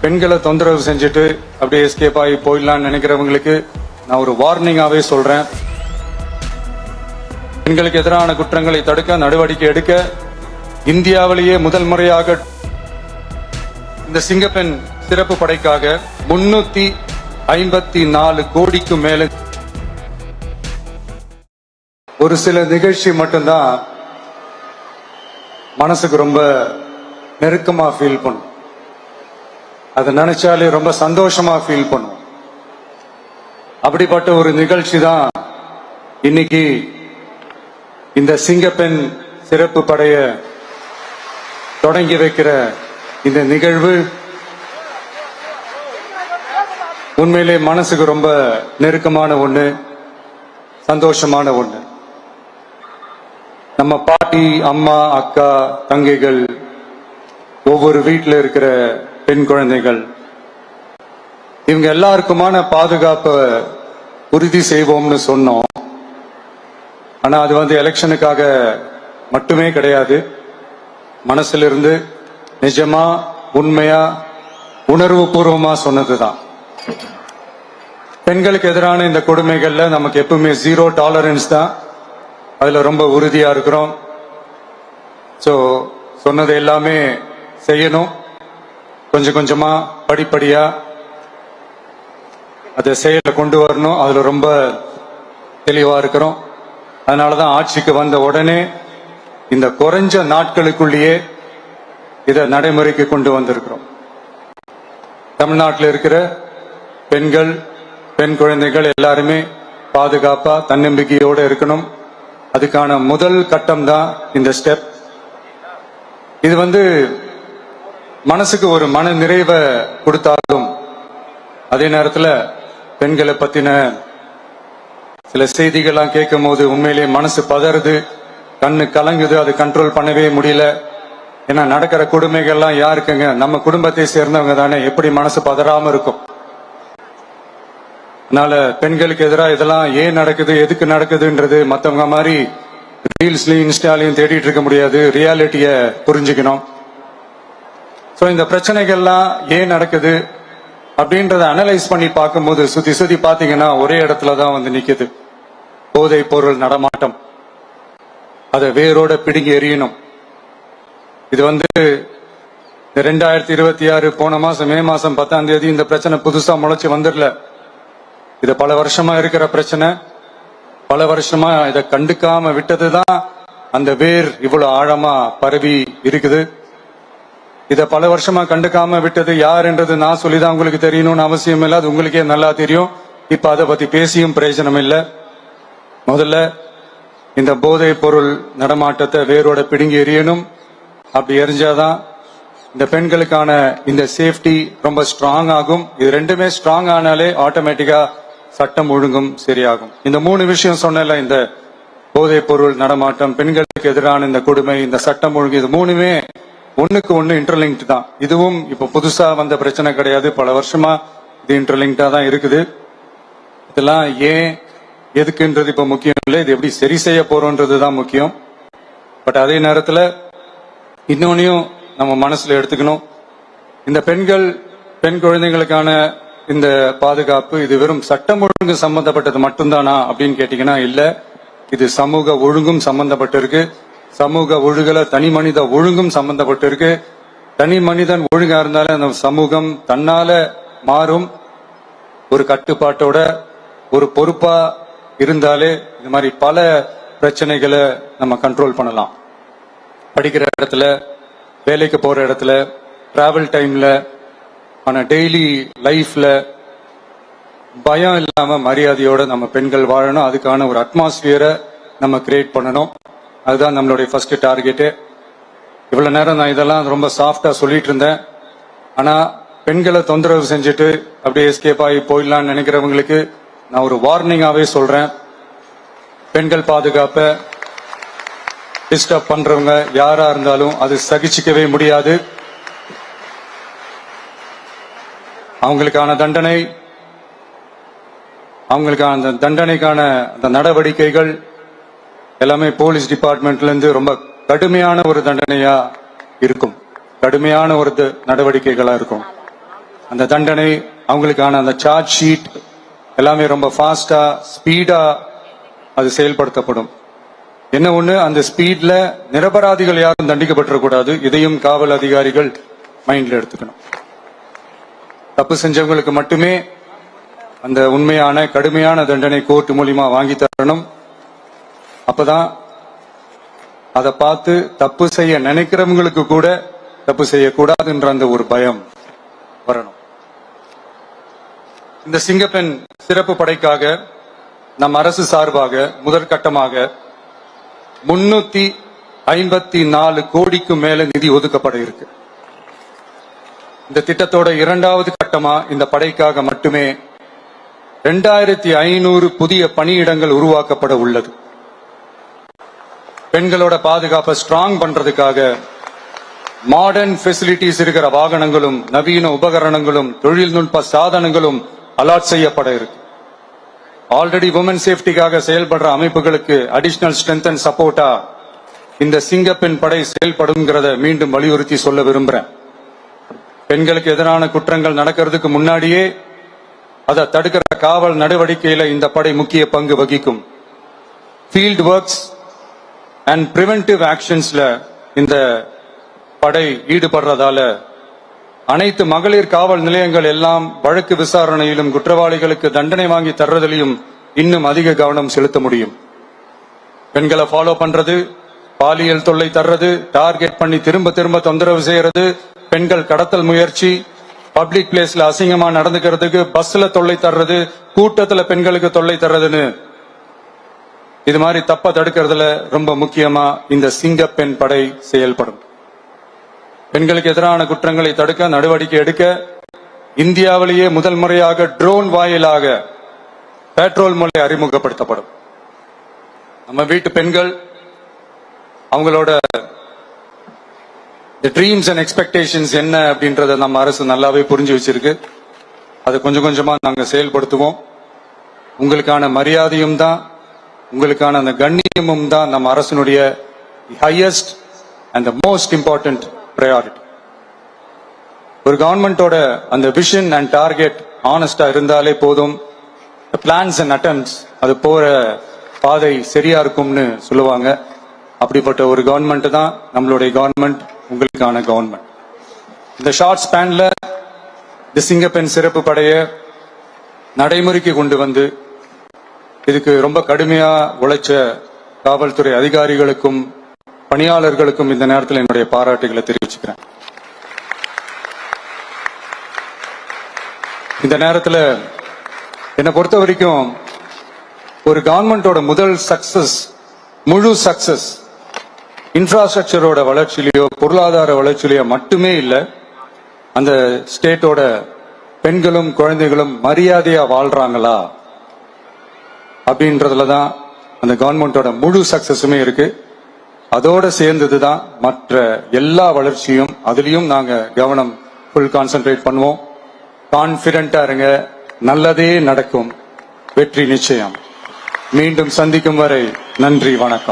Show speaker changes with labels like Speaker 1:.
Speaker 1: பெண்களை தொந்தரவு செஞ்சுட்டு அப்படியே எஸ்கேப் ஆகி போயிடலாம்னு நினைக்கிறவங்களுக்கு நான் ஒரு வார்னிங்காவே சொல்றேன். பெண்களுக்கு எதிரான குற்றங்களை தடுக்க நடவடிக்கை எடுக்க இந்தியாவிலேயே முதல் முறையாக இந்த சிங்கப்பெண் சிறப்பு படைக்காக 354 கோடிக்கு மேல ஒரு சில நிகழ்ச்சி மட்டும்தான் மனசுக்கு ரொம்ப நெருக்கமா ஃபீல் பண்ணும். அதை நினைச்சாலே ரொம்ப சந்தோஷமா ஃபீல் பண்ணும். அப்படிப்பட்ட ஒரு நிகழ்ச்சி தான் இன்னைக்கு இந்த சிங்கப்பெண் சிறப்பு படைய தொடங்கி வைக்கிற இந்த நிகழ்வு. உண்மையிலே மனசுக்கு ரொம்ப நெருக்கமான ஒண்ணு, சந்தோஷமான ஒண்ணு. நம்ம பாட்டி, அம்மா, அக்கா, தங்கைகள், ஒவ்வொரு வீட்டில் இருக்கிற பெண் குழந்தைகள், இவங்க எல்லாருக்குமான பாதுகாப்பை உறுதி செய்வோம்னு சொன்னோம். ஆனா அது எலெக்ஷனுக்காக மட்டுமே கிடையாது. மனசுல இருந்து நிஜமா, உண்மையா, உணர்வு பூர்வமா சொன்னதுதான். பெண்களுக்கு எதிரான இந்த கொடுமைகள்ல நமக்கு எப்பவுமே 0 டாலரன்ஸ் தான். அதுல ரொம்ப உறுதியா இருக்கிறோம். சோ சொன்னது எல்லாமே செய்யணும். கொஞ்சம் கொஞ்சமா, படிப்படியா அதை செயல கொண்டு வரணும். அதுல ரொம்ப தெளிவா இருக்கிறோம். அதனாலதான் ஆட்சிக்கு வந்த உடனே இந்த குறைஞ்ச நாட்களுக்குள்ளேயே இதை நடைமுறைக்கு கொண்டு வந்திருக்கிறோம். தமிழ்நாட்டில் இருக்கிற பெண்கள், பெண் குழந்தைகள் எல்லாருமே பாதுகாப்பா, தன்னம்பிக்கையோட இருக்கணும். அதுக்கான முதல் கட்டம் தான் இந்த ஸ்டெப். இது மனசுக்கு ஒரு மன நிறைவை கொடுத்தாலும் அதே நேரத்தில் பெண்களை பத்தின சில செய்திகள்லாம் கேட்கும் போது உண்மையிலேயே மனசு பதறுது, கண்ணு கலங்குது. அது கண்ட்ரோல் பண்ணவே முடியல. ஏன்னா நடக்கிற கொடுமைகள்லாம் யாருக்குங்க? நம்ம குடும்பத்தை சேர்ந்தவங்க தானே. எப்படி மனசு பதறாம இருக்கும்? அதனால பெண்களுக்கு எதிராக இதெல்லாம் ஏன் நடக்குது, எதுக்கு நடக்குதுன்றது மற்றவங்க மாதிரி ரீல்ஸ்லயும் இன்ஸ்டாலையும் தேடிட்டு இருக்க முடியாது. ரியாலிட்டிய புரிஞ்சுக்கணும். சோ இந்த பிரச்சனைகள்லாம் ஏன் நடக்குது அப்படின்றத அனலைஸ் பண்ணி பார்க்கும்போது சுத்தி சுத்தி பாத்தீங்கன்னா ஒரே இடத்துலதான் நிக்குது. போதை பொருள் நடமாட்டம். அதை வேரோட பிடுங்கி எறியணும். இது 2026 போன மாசம் மே மாசம் 10ஆம் தேதி இந்த பிரச்சனை புதுசா முளைச்சு வந்துடல. இது பல வருஷமா இருக்கிற பிரச்சனை. பல வருஷமா இதை கண்டுக்காம விட்டதுதான் அந்த வேர் இவ்வளவு ஆழமா பரவி இருக்குது. இத பல வருஷமா கண்டுக்காம விட்டது யாருன்றது நான் சொல்லிதான் உங்களுக்கு தெரியணும்னு அவசியம் இல்லை. அது உங்களுக்கே நல்லா தெரியும். இப்ப அதை பத்தி பேசியும் பிரயோஜனம் இல்லை. முதல்ல இந்த போதை பொருள் நடமாட்டத்தை வேரோட பிடுங்கி எறியணும். அப்படி எரிஞ்சாதான் இந்த பெண்களுக்கான இந்த சேஃப்டி ரொம்ப ஸ்ட்ராங் ஆகும். இது ரெண்டுமே ஸ்ட்ராங் ஆனாலே ஆட்டோமேட்டிக்கா சட்டம் ஒழுங்கும் சரியாகும். இந்த 3 விஷயம் சொன்னல, இந்த போதை பொருள் நடமாட்டம், பெண்களுக்கு எதிரான இந்த கொடுமை, இந்த சட்டம் ஒழுங்கு, இது 3மே ஒண்ணுக்கு ஒண்ணு இன்டர்லிங்க்ட் தான். இதுவும் இப்ப புதுசா வந்த பிரச்சனை கிடையாது. பல வருஷமா இது இன்டர்லிங்க்டா தான் இருக்குது. இதெல்லாம் ஏன், எதுக்குன்றது இப்ப முக்கியம் இல்லை. இது எப்படி சரி செய்ய போறோம்ன்றதுதான் முக்கியம். பட் அதே நேரத்துல இன்னொன்னையும் நம்ம மனசுல எடுத்துக்கணும். இந்த பெண் குழந்தைகளுக்கான இந்த பாதுகாப்பு இது வெறும் சட்டம் ஒழுங்கு சம்பந்தப்பட்டது மட்டும்தானா அப்படின்னு கேட்டீங்கன்னா இல்ல. இது சமூக ஒழுங்கும் சம்பந்தப்பட்டிருக்கு. சமூக ஒழுகல தனி மனித ஒழுங்கும் சம்பந்தப்பட்டிருக்கு. தனி மனிதன் ஒழுங்கா இருந்தாலே அந்த சமூகம் தன்னால மாறும். ஒரு கட்டுப்பாட்டோட, ஒரு பொறுப்பா இருந்தாலே இந்த மாதிரி பல பிரச்சனைகளை நம்ம கண்ட்ரோல் பண்ணலாம். படிக்கிற இடத்துல, வேலைக்கு போற இடத்துல, டிராவல் டைம்ல, ஆனா டெய்லி லைஃப்ல பயம் இல்லாம மரியாதையோட நம்ம பெண்கள் வாழணும். அதுக்கான ஒரு அட்மாஸ்பியரை நம்ம கிரியேட் பண்ணணும். அதுதான் நம்மளுடைய ஃபர்ஸ்ட் டார்கெட்டு. இவ்வளவு நேரம் நான் இதெல்லாம் ரொம்ப சாஃப்டா சொல்லிட்டு இருந்தேன். ஆனா பெண்களை தொந்தரவு செஞ்சுட்டு அப்படியே எஸ்கேப் ஆகி போயிடலாம்னு நினைக்கிறவங்களுக்கு நான் ஒரு வார்னிங்காவே சொல்றேன். பெண்கள் பாதுகாப்பை டிஸ்டர்ப் பண்றவங்க யாரா இருந்தாலும் அது சகிச்சுக்கவே முடியாது. அவங்களுக்கான தண்டனைக்கான அந்த நடவடிக்கைகள் எல்லாமே போலீஸ் டிபார்ட்மெண்ட்ல இருந்து ரொம்ப கடுமையான ஒரு தண்டனையா இருக்கும். கடுமையான ஒரு நடவடிக்கைகளா இருக்கும். அந்த தண்டனை, அவங்களுக்கான அந்த சார்ஜ் ஷீட் எல்லாமே ரொம்ப ஃபாஸ்டா ஸ்பீடா அது செயல்படுத்தப்படும். என்ன ஒண்ணு, அந்த ஸ்பீட்ல நிரபராதிகள் யாரும் தண்டிக்கப்பட்டிருக்கூடாது. இதையும் காவல் அதிகாரிகள் மைண்ட்ல எடுத்துக்கணும். தப்பு செஞ்சவங்களுக்கு மட்டுமே அந்த உண்மையான கடுமையான தண்டனை கோர்ட் மூலியமா வாங்கி தரணும். அப்பதான் அதை பார்த்து தப்பு செய்ய நினைக்கிறவங்களுக்கு கூட தப்பு செய்யக்கூடாதுன்ற அந்த ஒரு பயம் வரணும். இந்த சிங்கப்பெண் சிறப்பு படைக்காக நம் அரசு சார்பாக முதற்கட்டமாக 354 கோடிக்கு மேல நிதி ஒதுக்கப்பட இருக்கு. இந்த திட்டத்தோட இரண்டாவது கட்டமா இந்த படைக்காக மட்டுமே 2500 புதிய பணியிடங்கள் உருவாக்கப்பட உள்ளது. பெண்களோட பாதுகாப்பை ஸ்ட்ராங் பண்றதுக்காக மாடர்ன் ஃபெசிலிட்டிஸ் இருக்கிற வாகனங்களும் நவீன உபகரணங்களும் தொழில்நுட்ப சாதனங்களும் அலாட் செய்யப்பட இருக்கு. ஆல்ரெடி உமன் சேஃப்டிக்காக செயல்படுற அமைப்புகளுக்கு அடிஷனல் ஸ்ட்ரென்த் அண்ட் சப்போர்ட்டா இந்த சிங்கப்பெண் படை செயல்படுங்கிறத மீண்டும் வலியுறுத்தி சொல்ல விரும்புறேன். பெண்களுக்கு எதிரான குற்றங்கள் நடக்கிறதுக்கு முன்னாடியே அதை தடுக்கிற காவல் நடவடிக்கையில இந்த படை முக்கிய பங்கு வகிக்கும். ஃபீல்ட் ஒர்க்ஸ் அண்ட் பிரிவென்டிவ் ஆக்ஷன்ஸ்ல இந்த படை ஈடுபடுறதால அனைத்து மகளிர் காவல் நிலையங்கள் எல்லாம் வழக்கு விசாரணையிலும் குற்றவாளிகளுக்கு தண்டனை வாங்கி தர்றதிலையும் இன்னும் அதிக கவனம் செலுத்த முடியும். பெண்களை ஃபாலோ பண்றது, பாலியல் தொல்லை தர்றது, டார்கெட் பண்ணி திரும்ப திரும்ப தொந்தரவு செய்யறது, பெண்கள் கடத்தல் முயற்சி, பப்ளிக் பிளேஸ்ல அசிங்கமா நடந்துக்கிறதுக்கு பஸ்ல தொல்லை தர்றது, கூட்டத்துல பெண்களுக்கு தொல்லை தர்றதுன்னு இது மாதிரி தப்ப தடுக்கிறதுல ரொம்ப முக்கியமா இந்த சிங்கப்பெண் படை செயல்படும். பெண்களுக்கு எதிரான குற்றங்களை தடுக்க நடவடிக்கை எடுக்க இந்தியாவிலேயே முதல் முறையாக ட்ரோன் வாயிலாக பெட்ரோல் முறை அறிமுகப்படுத்தப்படும். நம்ம வீட்டு பெண்கள் அவங்களோட ட்ரீம்ஸ் அண்ட் எக்ஸ்பெக்டேஷன்ஸ் என்ன அப்படின்றத நம்ம அரசு நல்லாவே புரிஞ்சு வச்சிருக்கு. அதை கொஞ்சம் கொஞ்சமா நாங்க செயல்படுத்துவோம். உங்களுக்கான மரியாதையும் தான், உங்களுக்கான அந்த கண்ணியமும் தான் நம்ம அரசினுடைய highest and the most important priority. ஒரு கவர்மெண்டோட அந்த விஷன் அண்ட் டார்கெட் ஆனஸ்டா இருந்தாலே போதும். பிளான்ஸ் அண்ட் அட்டெம்ப்ட்ஸ் அது போற பாதை சரியா இருக்கும்னு சொல்லுவாங்க. அப்படிப்பட்ட ஒரு கவர்மெண்ட் தான் நம்மளுடைய கவர்மெண்ட், உங்களுக்கான கவர்மெண்ட். இந்த ஷார்ட் ஸ்பேன்ல இந்த சிங்கப்பெண் சிறப்பு படைய நடைமுறைக்கு கொண்டு வந்து இதுக்கு ரொம்ப கடுமையா உழைச்ச காவல்துறை அதிகாரிகளுக்கும் பணியாளர்களுக்கும் இந்த நேரத்தில் என்னுடைய பாராட்டுகளை தெரிவிச்சுக்கிறேன். இந்த நேரத்தில் என்னை பொறுத்த வரைக்கும் ஒரு கவர்மெண்டோட முதல் சக்சஸ், முழு சக்சஸ் இன்ஃப்ராஸ்ட்ரக்சரோட வளர்ச்சியிலையோ பொருளாதார வளர்ச்சியிலையோ மட்டுமே இல்லை, அந்த ஸ்டேட்டோட பெண்களும் குழந்தைகளும் மரியாதையா வாழ்றாங்களா அப்படின்றதுல தான் அந்த கவர்மெண்டோட முழு சக்சஸுமே இருக்கு. அதோட சேர்ந்ததுதான் மற்ற எல்லா வளர்ச்சியும். அதுலயும் நாங்க கவனம் ஃபுல் கான்சென்ட்ரேட் பண்ணுவோம். கான்பிடென்டா இருங்க, நல்லதே நடக்கும், வெற்றி நிச்சயம். மீண்டும் சந்திக்கும் வரை நன்றி, வணக்கம்.